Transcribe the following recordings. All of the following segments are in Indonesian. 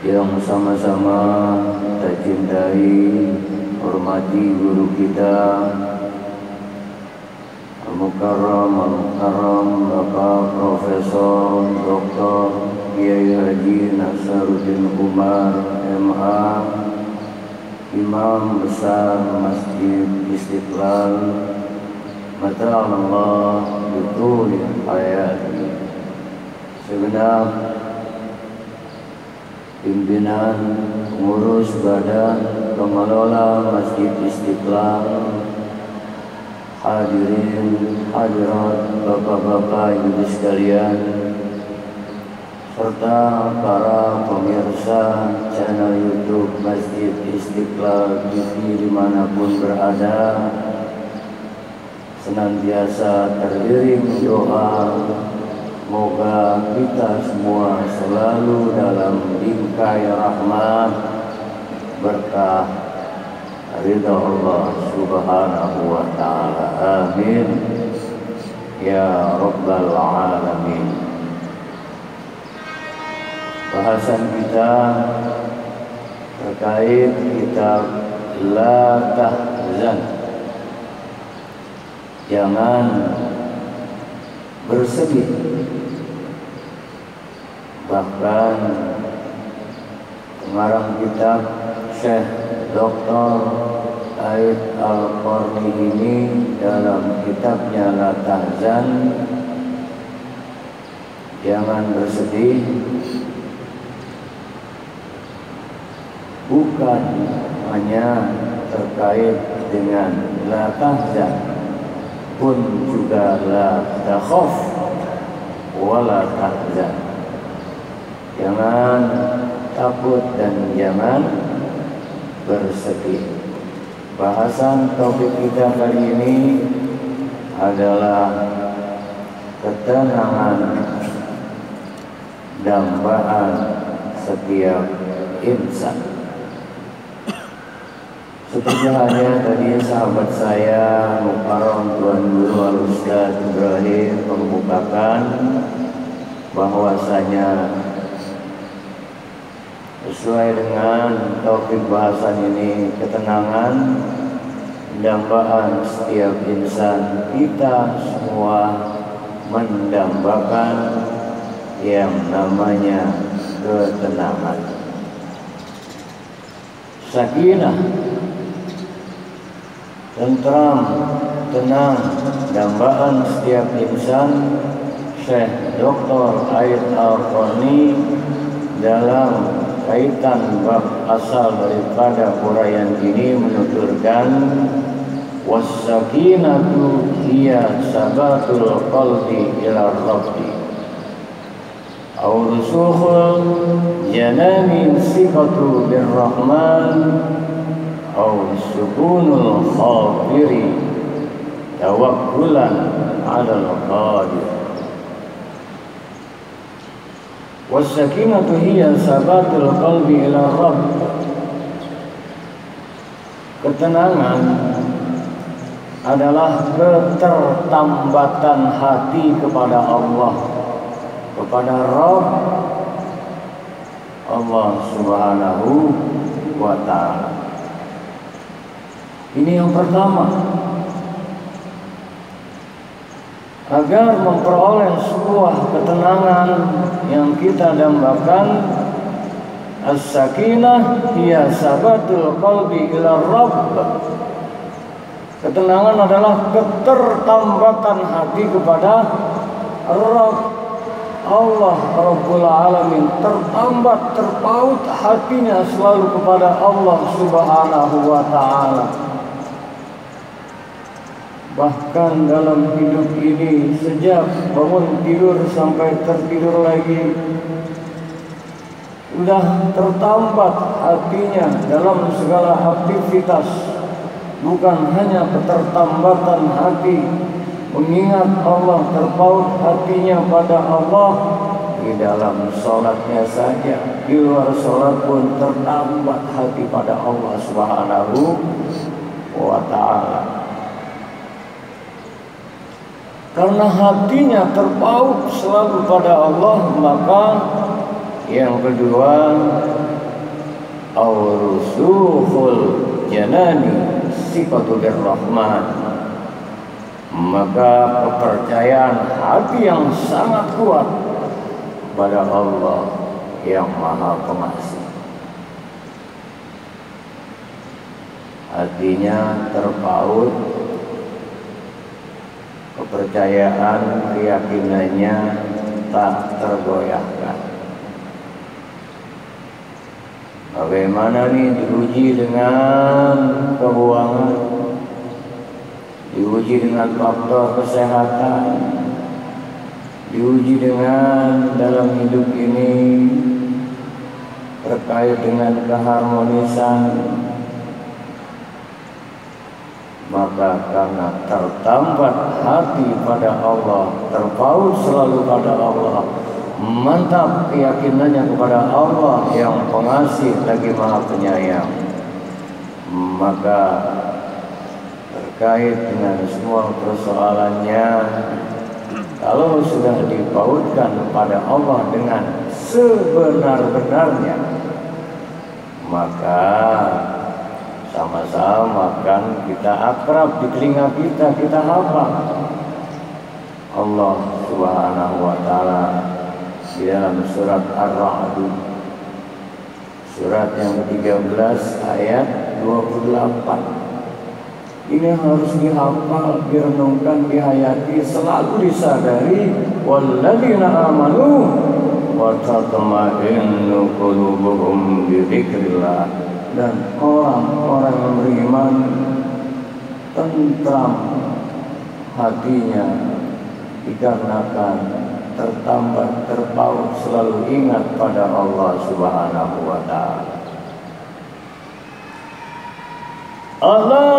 yang sama-sama kita cintai, hormati guru kita Al-Mukarram Bapak Profesor Dr. Kiai Haji Nasaruddin Umar MA, Imam Besar Masjid Istiqlal, Mata'allah Betul Hayati, segenap pimpinan pengurus badan pengelola Masjid Istiqlal, hadirin hadirat bapak-bapak ibu sekalian, serta para pemirsa channel YouTube Masjid Istiqlal TV dimanapun berada, senantiasa teriring doa semoga kita semua selalu dalam bingkai rahmat, berkah, ridha Allah Subhanahu wa ta'ala. Amin ya rabbal alamin. Bahasan kita terkait kitab La Tahzan, jangan bersedih. Bahkan pengarang kitab Syekh Dr. Aid Al-Qarni ini dalam kitabnya La Tahzan, jangan bersedih, bukan hanya terkait dengan La Tahzan, pun juga La Takhaf wa La Tahzan. Jangan takut dan jangan bersedih. Bahasan topik kita kali ini adalah ketenangan dambaan setiap insan. Seperti halnya tadi sahabat saya Mukarram Tuan Guru Al-Ustaz Ibrahim mengemukakan bahwasanya sesuai dengan topik bahasan ini, ketenangan dambaan setiap insan. Kita semua mendambakan yang namanya ketenangan, sakinah, tentram, tenang, dambaan setiap insan. Syekh Dr. Aid Al-Qarni dalam kaitan bab asal daripada uraian ini menuturkan, was-sakinatu hiya sabatul qalbi ila rabbi aw rusukhul janami siqatu birrahman aw sukunul khafiri tawakkulan ala al-qadir. Was-sakinatu hiya sabatul qalbi ila rabb. Ketenangan adalah ketertambatan hati kepada Allah, kepada Rabb Allah Subhanahu wa ta'ala. Ini yang pertama. Agar memperoleh sebuah ketenangan yang kita dambakan, as-sakinah hiya sabatul qalbi ila rabb. Ketenangan adalah ketertambatan hati kepada Rabb Allah Rabbul Alamin. Tertambat, terpaut hatinya selalu kepada Allah Subhanahu wa ta'ala. Bahkan dalam hidup ini, sejak bangun tidur sampai tertidur lagi, sudah tertambat hatinya dalam segala aktivitas. Bukan hanya ketertambatan hati mengingat Allah, terpaut hatinya pada Allah di dalam sholatnya saja, di luar sholat pun tertambat hati pada Allah Subhanahu wa ta'ala. Karena hatinya terpaut selalu pada Allah, maka Yang kedua, aurusuhul janani sifatul rahman, maka kepercayaan hati yang sangat kuat pada Allah yang Maha Pengasih. Hatinya terpaut, kepercayaan, keyakinannya tak tergoyahkan. Bagaimana nih diuji dengan keuangan, diuji dengan faktor kesehatan, diuji dengan dalam hidup ini terkait dengan keharmonisan, maka karena tertambat hati pada Allah, terpaut selalu pada Allah, mantap keyakinannya kepada Allah yang pengasih lagi Maha Penyayang, maka terkait dengan semua persoalannya, kalau sudah dipautkan kepada Allah dengan sebenar-benarnya, maka sama-sama kan kita akrab di telinga kita, kita hafal Allah Subhanahu wa Ta'ala di dalam surat Ar-Ra'd, surat yang ke-13 ayat 28. Ini harus dihafal, direnungkan, dihayati, selalu disadari. Walladzina amanu wa tatma'innu qulubuhum bi dzikrillah, dan orang-orang yang beriman tentram hatinya dikarenakan tertambat, terpaut, selalu ingat pada Allah Subhanahu wa Ta'ala. Ala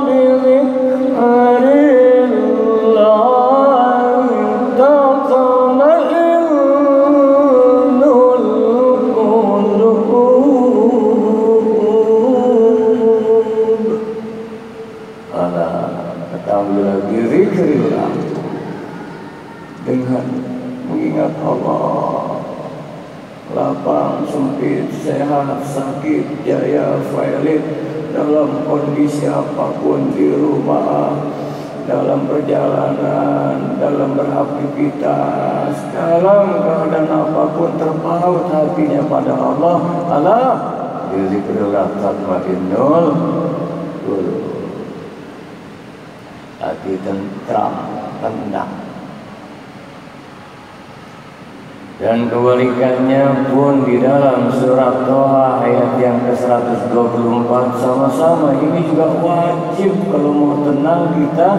bi dzikrillah tatma'innul qulub. Ala, ketahuilah bi dzikrillah, dengan mengingat Allah, lapang, sempit, sehat, sakit, jaya, failit, dalam kondisi apapun, di rumah, dalam perjalanan, dalam beraktivitas, dalam keadaan apapun, terpaut hatinya pada Allah. Allah, dzikrillah tatmainnul qulub, hati tentram, tenang. Dan kebalikannya pun di dalam surat Toha ayat yang ke-124, sama-sama ini juga wajib kalau mau tenang kita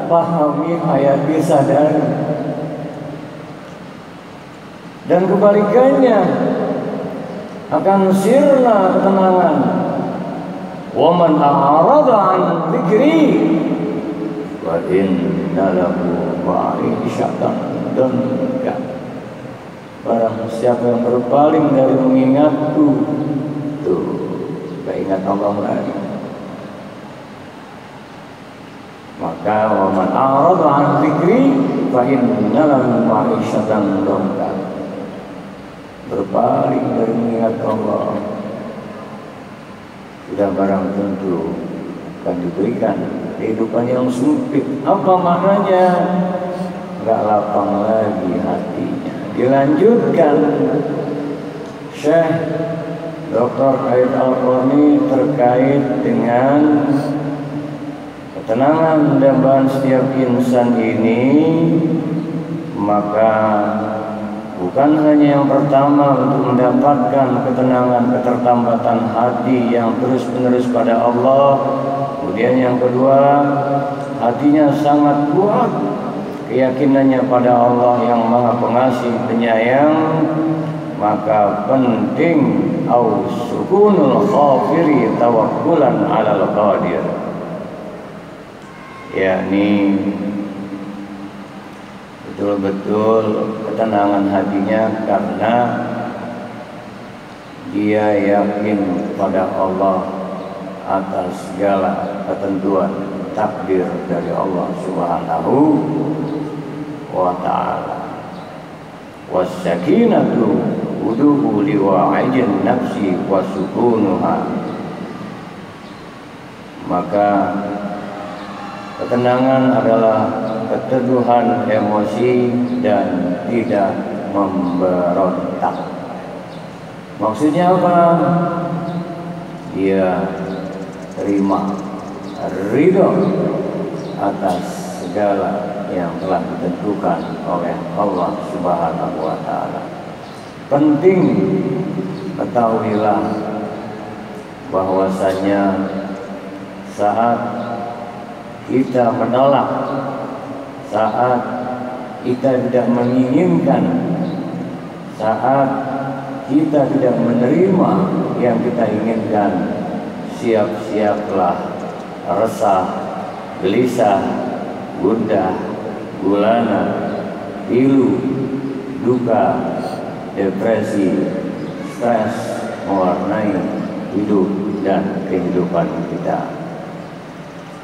pahami, hayati, sadari. Dan kebalikannya akan sirna ketenangan. Wa man a'rada 'an dzikri wa inna lahu ma'isyatan danka. Barang siapa yang berpaling dari mengingatku, tuh, gak ingat Allah lagi, maka wa man a'rada 'an dzikri fa inna lahu ma'isyatan danka. Berpaling dari mengingat Allah, sudah barang tentu akan diberikan kehidupan yang sempit. Apa maknanya? Gak lapang lagi hatinya. Dilanjutkan Syekh Dr. Aid Al-Qarni terkait dengan ketenangan dambaan setiap insan ini, maka bukan hanya yang pertama untuk mendapatkan ketenangan, ketertambatan hati yang terus-menerus pada Allah, kemudian yang kedua, hatinya sangat kuat keyakinannya pada Allah yang Maha Pengasih Penyayang, maka penting sukunul khafiri tawakkulan 'alal qadir, yakni betul-betul ketenangan hatinya karena dia yakin pada Allah atas segala ketentuan takdir dari Allah Subhanahu wa Ta'ala. Wassakinatu uduhu liwa'ijin nafsi wa sukunuha. Maka ketenangan adalah keteduhan emosi dan tidak memberontak. Maksudnya apa? Dia terima, ridho atas segala yang telah ditentukan oleh Allah Subhanahu wa Ta'ala. Penting ketahuilah bahwasanya saat kita menolak, saat kita tidak menginginkan, saat kita tidak menerima yang kita inginkan, siap-siaplah resah, gelisah, gundah, gulana, pilu, duka, depresi, stres mewarnai hidup dan kehidupan kita.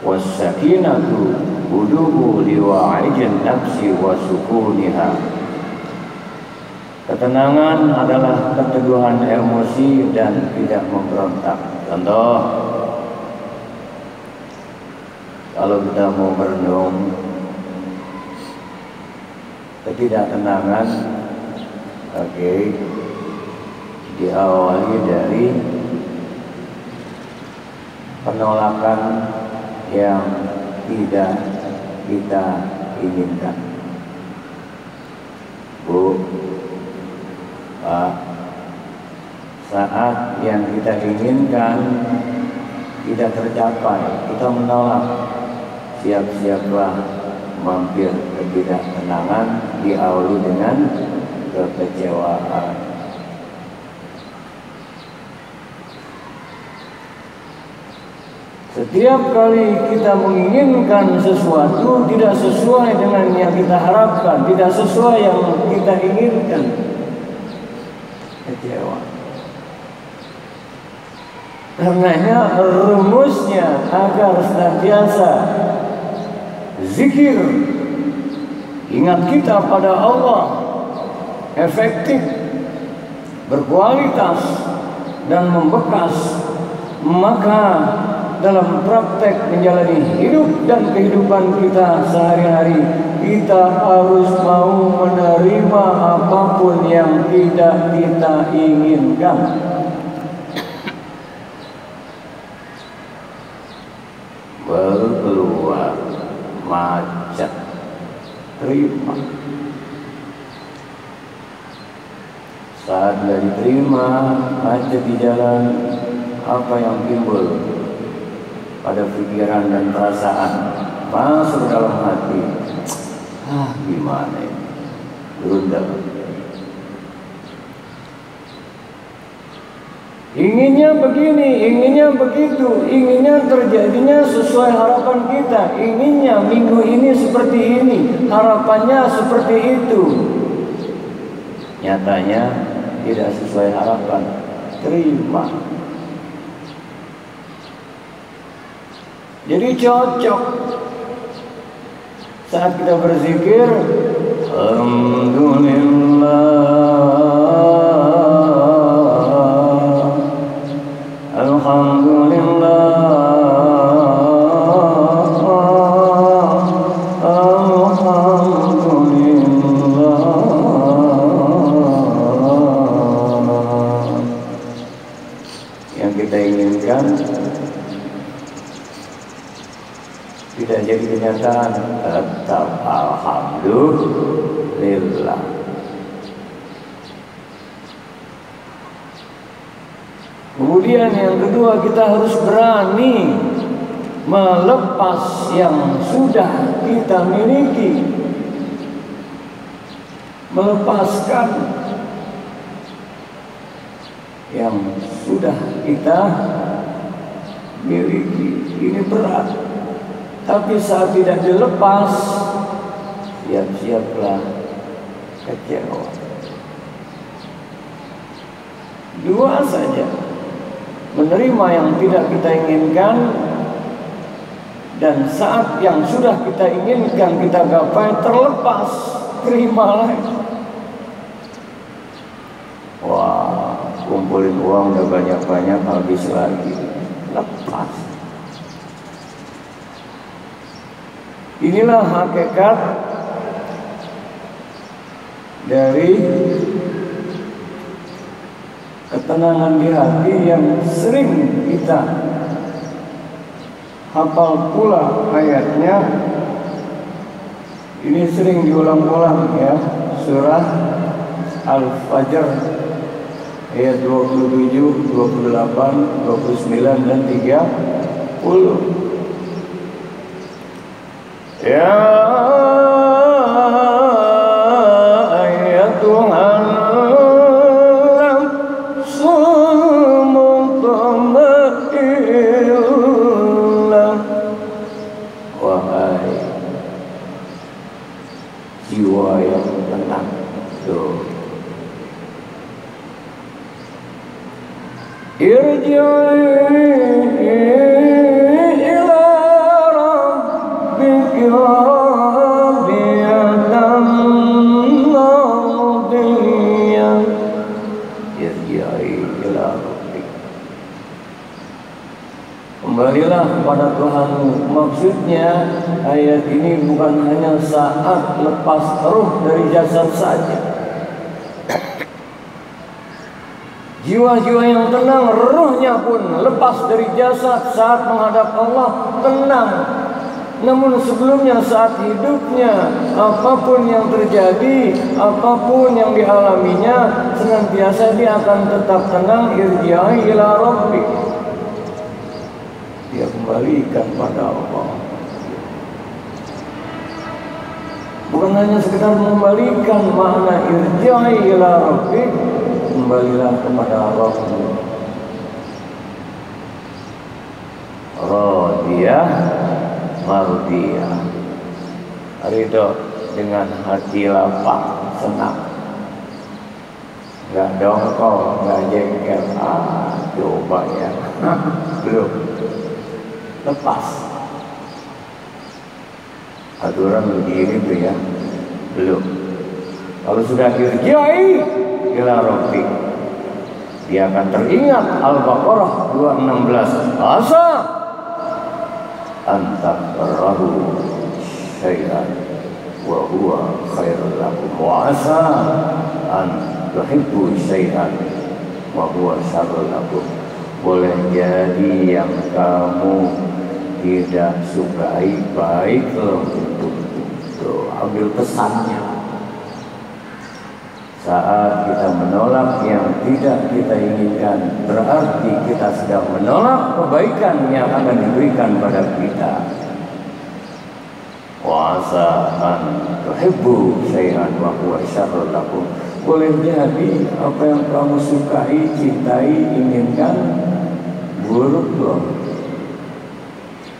Wassakinatu uduhu liwa'ijin nafsi wa sukuniha. Ketenangan adalah keteduhan emosi dan tidak memberontak. Contoh, kalau kita mau merenung ketidaktenangan, diawali dari penolakan yang tidak kita inginkan. Bu, Pak, saat yang kita inginkan tidak tercapai, kita menolak, siap-siaplah mampir ketidaktenangan diawali dengan kekecewaan. Setiap kali kita menginginkan sesuatu tidak sesuai dengan yang kita harapkan, tidak sesuai yang kita inginkan, kecewa. Karenanya rumusnya agar senantiasa zikir, ingat kita pada Allah, efektif, berkualitas dan membekas, maka dalam praktek menjalani hidup dan kehidupan kita sehari-hari, kita harus mau menerima apapun yang tidak kita inginkan. Baru keluar macet, terima. Saat tidak diterima macet di jalan, apa yang timbul pada pikiran dan perasaan? Masuk dalam hati, gimana ini, berundang. Inginnya begini, inginnya begitu, inginnya terjadinya sesuai harapan kita, inginnya minggu ini seperti ini, harapannya seperti itu. Nyatanya tidak sesuai harapan, terima. Jadi cocok saat kita berzikir, Alhamdulillah, Alhamdulillah, Alhamdulillah. Yang kita inginkan tidak jadi kenyataan, tetap alhamdulillah. Kemudian yang kedua, kita harus berani melepas yang sudah kita miliki, melepaskan yang sudah kita miliki. Ini berat, tapi saat tidak dilepas, siap-siaplah kecewa. Dua saja, menerima yang tidak kita inginkan, dan saat yang sudah kita inginkan kita gapai terlepas, terimalah. kumpulin uang udah banyak-banyak habis lagi. Lepas. Inilah hakikat dari ketenangan di hati yang sering kita hafal pula ayatnya. Ini sering diulang-ulang ya, surah Al-Fajr ayat 27, 28, 29 dan 30. Ya ayyatuhan nafsul mutmainnah, wahai jiwa yang tenang. Tuh. Irji'i ila rabbiki radiyatan mardiyah. Irji'i ila rabbiki, kembalilah kepada Tuhanmu. Maksudnya ayat ini bukan hanya saat lepas ruh dari jasad saja. Jiwa-jiwa yang tenang, ruhnya pun lepas dari jasad saat menghadap Allah, tenang. Namun sebelumnya saat hidupnya, apapun yang terjadi, apapun yang dialaminya, senantiasa dia akan tetap tenang. Irji'i ila rabbik, dia kembalikan pada Allah. Bukan hanya sekedar mengembalikan, makna irji'i ila rabbik, kembalilah kepada Rabbmu. Radiyah mardiyah, ridho dengan hati lapang, senang, nggak dongkol, nggak jengkel. Coba ya, belum lepas aturan begini tuh ya, belum. Kalau sudah irji'i ila rabbik, dia akan teringat Al-Baqarah 216, asa antakrahu syai'an wa huwa khairul lakum wa asa an tuhibbu syai'an wa huwa syarrul lakum. Boleh jadi yang kamu tidak sukai baik untukmu. Tuh, ambil pesannya. Saat kita menolak yang tidak kita inginkan, berarti kita sedang menolak kebaikan yang akan diberikan pada kita. Wa asa an tuhibbu syai'an wa huwa syarrul lakum. Boleh jadi apa yang kamu sukai, cintai, inginkan buruk loh.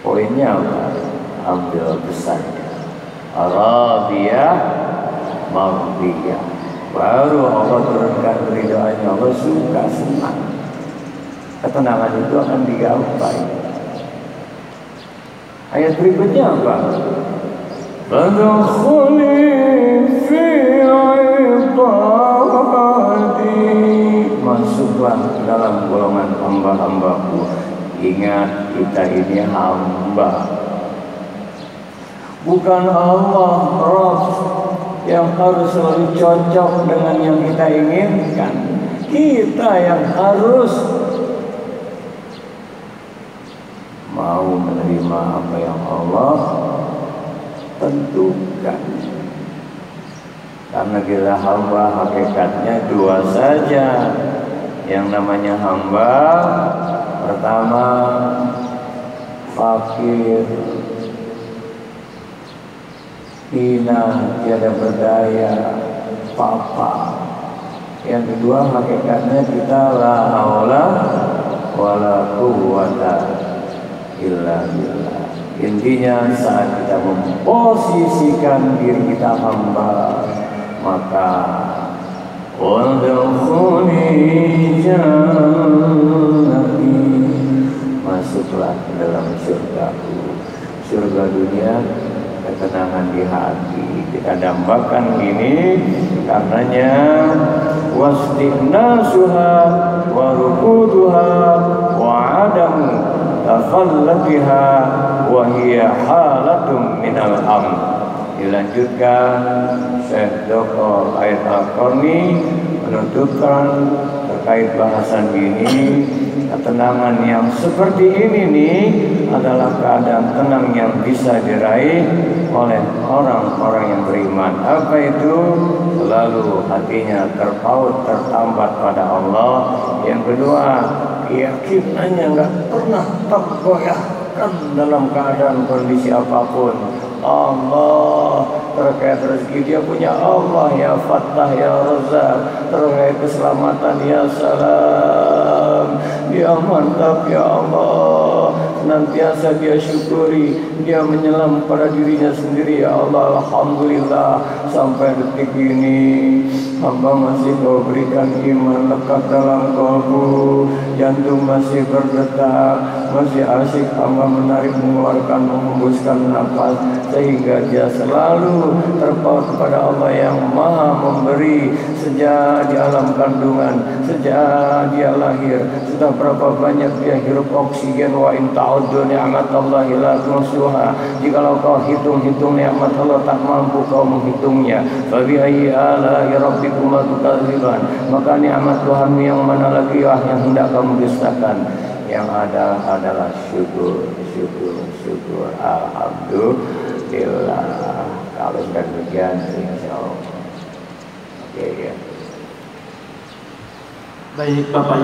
Poinnya apa? Ambil pesannya. Radiyah mardiyah. Baru Allah turunkan ridhoannya, Allah suka, senang. Ketenangan itu akan digapai. Ayat berikutnya apa? Fadkhuli fi ibadi, masuklah dalam golongan hamba-hambaku. Ingat, kita ini hamba, bukan Allah Rabb yang harus selalu cocok dengan yang kita inginkan. Kita yang harus mau menerima apa yang Allah tentukan. Karena kita hamba, hakikatnya dua saja. Yang namanya hamba, pertama fakir, hina, tiada berdaya, papa. Yang kedua hakikatnya kita la haula wala quwwata illa billah. Intinya saat kita memposisikan diri kita hamba, maka udkhuli jannati, masuklah ke dalam surgaku. Surga dunia, ketenangan di hati. Kita dambakan ini karenanya wastinasuha wa rukuduha wa adamu tafallatiha wa hiya halatum minal amn. Dilanjutkan Syekh Dr. Aid Al-Qarni menunjukkan terkait bahasan ini, ketenangan yang seperti ini nih adalah keadaan tenang yang bisa diraih oleh orang-orang yang beriman. Apa itu? Selalu hatinya terpaut, tertambat pada Allah. Yang kedua, keyakinannya nggak pernah tergoyahkan dalam keadaan kondisi apapun. Allah terkait rezeki dia punya Allah, ya Fattah, ya Razzaq. Terkait keselamatan, ya Salam, dia mantap, ya Allah. Senantiasa dia syukuri, dia menyelam pada dirinya sendiri, ya Allah. Alhamdulillah sampai detik ini hamba masih kau berikan iman lekat dalam kalbu, jantung masih berdetak, masih asyik hamba menarik, mengeluarkan, menghembuskan nafas, sehingga dia selalu terpaut kepada Allah yang Maha Memberi. Sejak di alam kandungan, sejak dia lahir, sudah berapa banyak dia hirup oksigen. Wa in ta'uddu ni'matallahi la tuhsuha. Jikalau kau hitung-hitung nikmat Allah, tak mampu kau menghitungnya. Fa bi ayyi ala'i rabbikuma tukadziban. Maka nikmat Tuhanmu yang mana lagi yang hendak kamu dustakan? Yang ada adalah syukur, syukur, syukur. Alhamdulillah. Kalau sudah demikian, insyaallah. Oke ya. Baik Bapak.